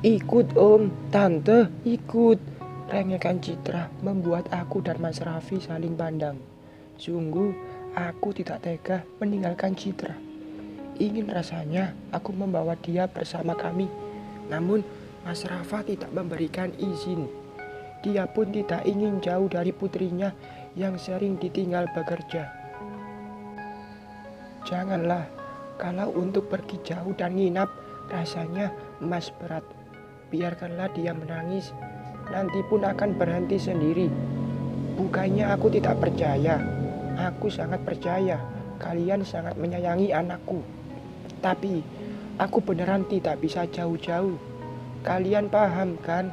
Ikut om, tante, ikut. Rengekan Citra membuat aku dan Mas Raffi saling pandang. Sungguh, aku tidak tega meninggalkan Citra. Ingin rasanya aku membawa dia bersama kami. Namun, Mas Rafa tidak memberikan izin. Dia pun tidak ingin jauh dari putrinya yang sering ditinggal bekerja. Janganlah, kalau untuk pergi jauh dan nginap, rasanya Mas berat. Biarkanlah dia menangis, nanti pun akan berhenti sendiri. Bukannya aku tidak percaya, aku sangat percaya kalian sangat menyayangi anakku. Tapi, aku beneran tidak bisa jauh-jauh. Kalian paham kan?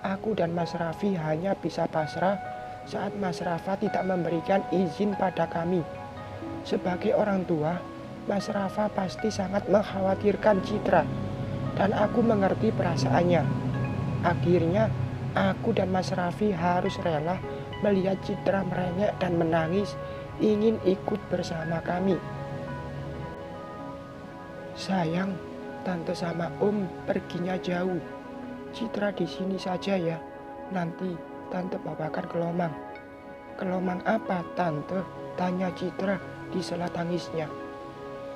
Aku dan Mas Raffi hanya bisa pasrah saat Mas Rafa tidak memberikan izin pada kami. Sebagai orang tua, Mas Rafa pasti sangat mengkhawatirkan Citra. Dan aku mengerti perasaannya. Akhirnya, aku dan Mas Raffi harus rela melihat Citra merengek dan menangis, ingin ikut bersama kami. Sayang, tante sama om perginya jauh. Citra di sini saja ya. Nanti tante bawakan kelomang. Kelomang apa tante? Tanya Citra di sela tangisnya.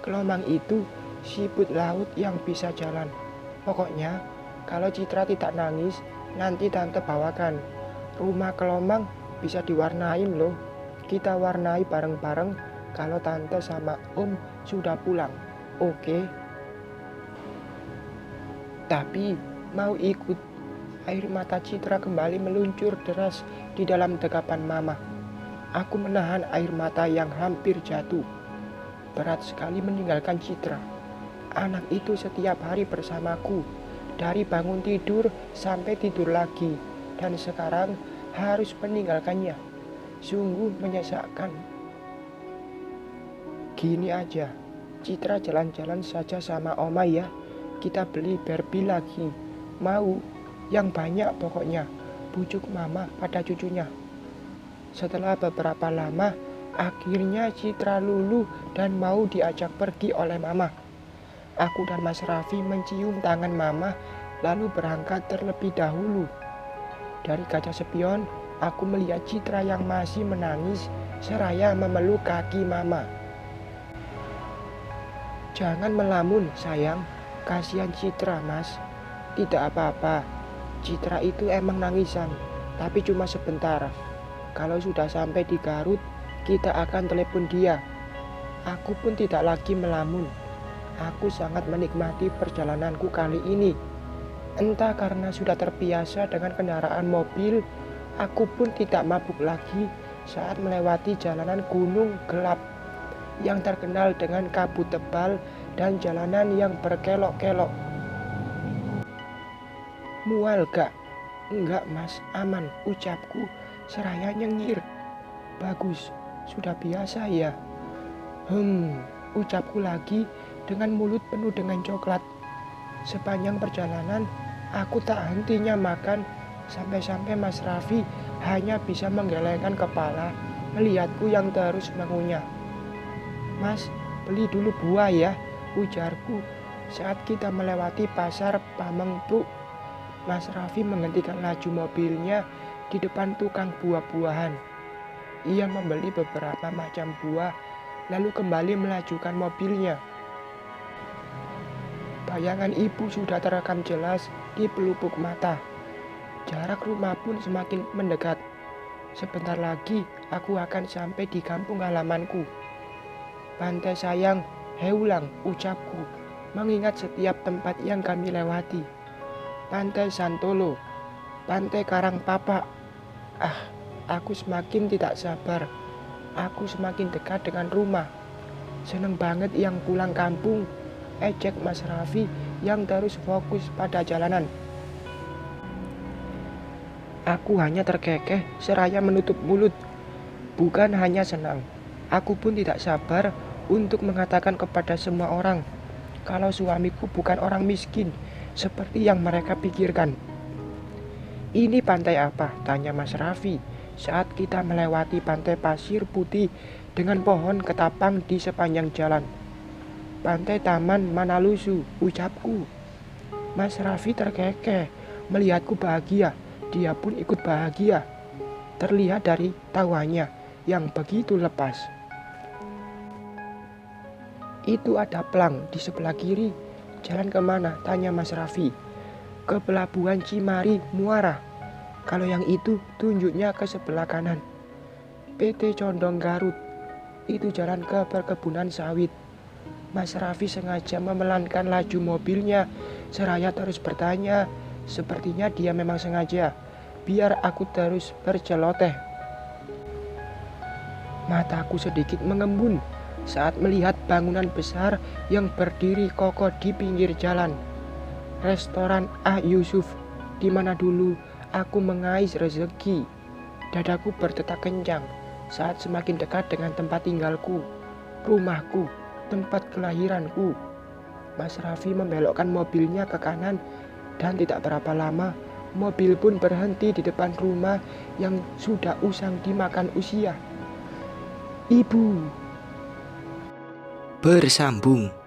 Kelomang itu siput laut yang bisa jalan. Pokoknya, kalau Citra tidak nangis, nanti tante bawakan. Rumah kelomang bisa diwarnain loh. Kita warnai bareng-bareng kalau tante sama om sudah pulang. Oke? Tapi, mau ikut? Air mata Citra kembali meluncur deras di dalam dekapan mama. Aku menahan air mata yang hampir jatuh. Berat sekali meninggalkan Citra. Anak itu setiap hari bersamaku, dari bangun tidur sampai tidur lagi, dan sekarang harus meninggalkannya. Sungguh menyesakkan. Gini aja, Citra jalan-jalan saja sama Oma ya. Kita beli Barbie lagi. Mau? Yang banyak pokoknya. Bujuk mama pada cucunya. Setelah beberapa lama, akhirnya Citra luluh dan mau diajak pergi oleh mama. Aku dan Mas Raffi mencium tangan mama, lalu berangkat terlebih dahulu. Dari kaca spion, aku melihat Citra yang masih menangis seraya memeluk kaki mama. Jangan melamun, sayang. Kasihan Citra, Mas. Tidak apa-apa. Citra itu emang nangisan, tapi cuma sebentar. Kalau sudah sampai di Garut, kita akan telepon dia. Aku pun tidak lagi melamun. Aku sangat menikmati perjalananku kali ini. Entah karena sudah terbiasa dengan kendaraan mobil, aku pun tidak mabuk lagi saat melewati jalanan gunung gelap yang terkenal dengan kabut tebal dan jalanan yang berkelok-kelok. Mual gak? Enggak mas, aman, ucapku seraya nyengir. Bagus, sudah biasa ya. Ucapku lagi dengan mulut penuh dengan coklat. Sepanjang perjalanan, aku tak hentinya makan, sampai-sampai Mas Raffi hanya bisa menggelengkan kepala melihatku yang terus mengunyah. Mas, beli dulu buah ya, ujarku saat kita melewati pasar Pamengpeuk. Mas Raffi menghentikan laju mobilnya di depan tukang buah-buahan. Ia membeli beberapa macam buah, lalu kembali melajukan mobilnya. Bayangan ibu sudah terekam jelas di pelupuk mata. Jarak rumah pun semakin mendekat. Sebentar lagi aku akan sampai di kampung halamanku. Pantai sayang, heulang, ucapku, mengingat setiap tempat yang kami lewati. Pantai Santolo, Pantai Karangpapak. Aku semakin tidak sabar. Aku semakin dekat dengan rumah. Seneng banget yang pulang kampung, ejek Mas Raffi yang terus fokus pada jalanan. Aku hanya terkekeh seraya menutup mulut. Bukan hanya senang, aku pun tidak sabar untuk mengatakan kepada semua orang kalau suamiku bukan orang miskin seperti yang mereka pikirkan. Ini pantai apa? Tanya Mas Raffi saat kita melewati pantai pasir putih dengan pohon ketapang di sepanjang jalan. Pantai Taman Manalusu, ucapku. Mas Raffi terkekeh melihatku bahagia. Dia pun ikut bahagia. Terlihat dari tawanya yang begitu lepas. Itu ada plang di sebelah kiri. Jalan kemana? Tanya Mas Raffi. Ke pelabuhan Cimari, Muara. Kalau yang itu tunjuknya ke sebelah kanan. PT Condong Garut. Itu jalan ke perkebunan sawit. Mas Raffi sengaja memelankan laju mobilnya. Seraya terus bertanya. Sepertinya dia memang sengaja. Biar aku terus berceloteh. Mataku sedikit mengembun saat melihat bangunan besar yang berdiri kokoh di pinggir jalan. Restoran Ah Yusuf, di mana dulu aku mengais rezeki. Dadaku berdetak kencang saat semakin dekat dengan tempat tinggalku, rumahku, tempat kelahiranku. Mas Raffi membelokkan mobilnya ke kanan dan tidak berapa lama mobil pun berhenti di depan rumah yang sudah usang dimakan usia. Ibu. Bersambung.